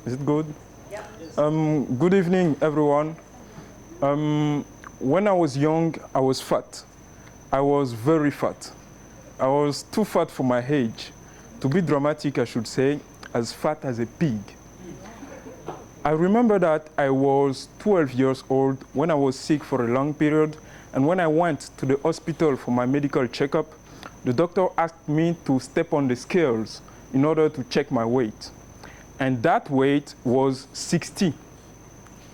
Is it good? Good evening, everyone. When I was young, I was fat. I was very fat. I was too fat for my age. To be dramatic, I should say, as fat as a pig. I remember that I was 12 years old when I was sick for a long period, and when I went to the hospital for my medical checkup, the doctor asked me to step on the scales in order to check my weight. And that weight was 60,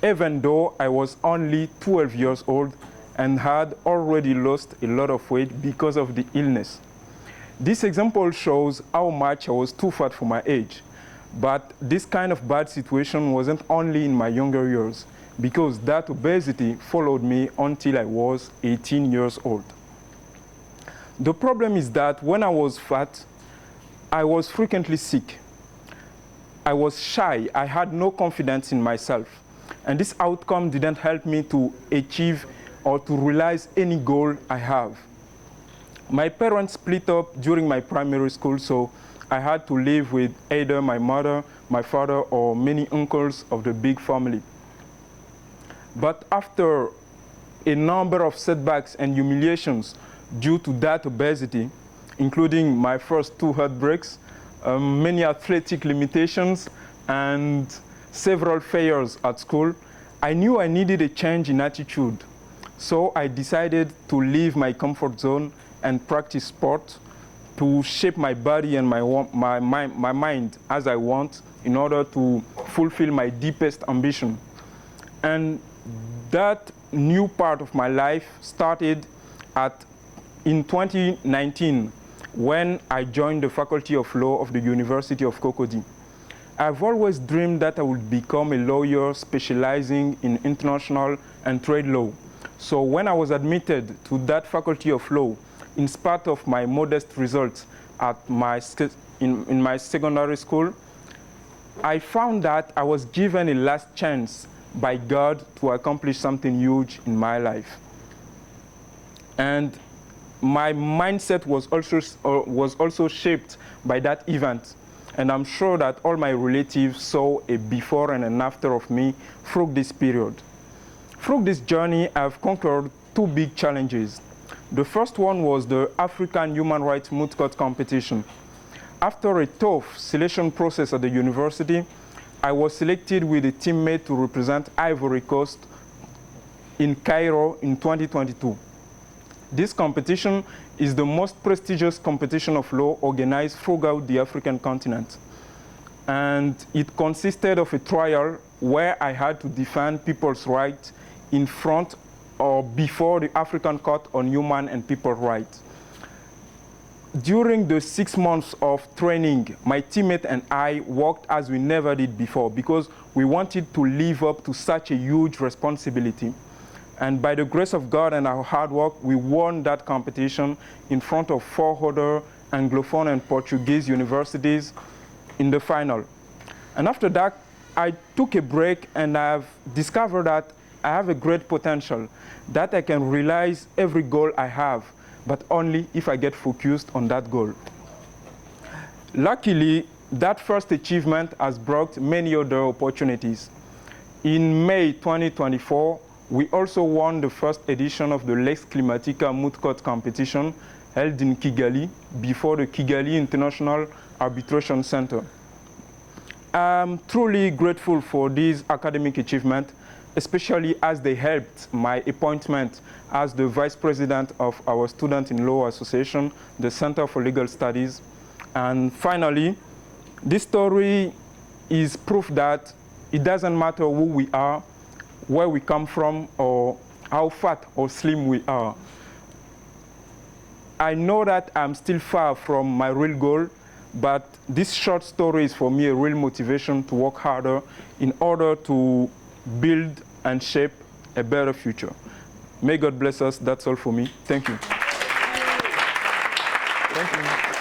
even though I was only 12 years old and had already lost a lot of weight because of the illness. This example shows how much I was too fat for my age. But this kind of bad situation wasn't only in my younger years, because that obesity followed me until I was 18 years old. The problem is that when I was fat, I was frequently sick. I was shy. I had no confidence in myself. And this outcome didn't help me to achieve or to realize any goal I have. My parents split up during my primary school, so I had to live with either my mother, my father, or many uncles of the big family. But after a number of setbacks and humiliations due to that obesity, including my first 2 heartbreaks, many athletic limitations, and several failures at school, I knew I needed a change in attitude. So I decided to leave my comfort zone and practice sport to shape my body and my mind as I want in order to fulfill my deepest ambition. And that new part of my life started in 2019 when I joined the Faculty of Law of the University of Cocody. I've always dreamed that I would become a lawyer specializing in international and trade law. So when I was admitted to that Faculty of Law, in spite of my modest results in my secondary school, I found that I was given a last chance by God to accomplish something huge in my life. And my mindset was also shaped by that event. And I'm sure that all my relatives saw a before and an after of me through this period. Through this journey, I've conquered 2 big challenges. The first one was the African Human Rights Moot Court competition. After a tough selection process at the university, I was selected with a teammate to represent Ivory Coast in Cairo in 2022. This competition is the most prestigious competition of law organized throughout the African continent. And it consisted of a trial where I had to defend people's rights in front or before the African Court on Human and People Rights. During the 6 months of training, my teammate and I worked as we never did before because we wanted to live up to such a huge responsibility. And by the grace of God and our hard work, we won that competition in front of 4 other Anglophone and Portuguese universities in the final. And after that, I took a break and I've discovered that I have a great potential, that I can realize every goal I have, but only if I get focused on that goal. Luckily, that first achievement has brought many other opportunities. In May 2024, we also won the first edition of the Lex Climatica Moot Court competition held in Kigali before the Kigali International Arbitration Center. I'm truly grateful for this academic achievement, especially as they helped my appointment as the Vice President of our Student in Law Association, the Center for Legal Studies. And finally, this story is proof that it doesn't matter who we are, where we come from, or how fat or slim we are. I know that I'm still far from my real goal, but this short story is for me a real motivation to work harder in order to build and shape a better future. May God bless us. That's all for me. Thank you. Thank you.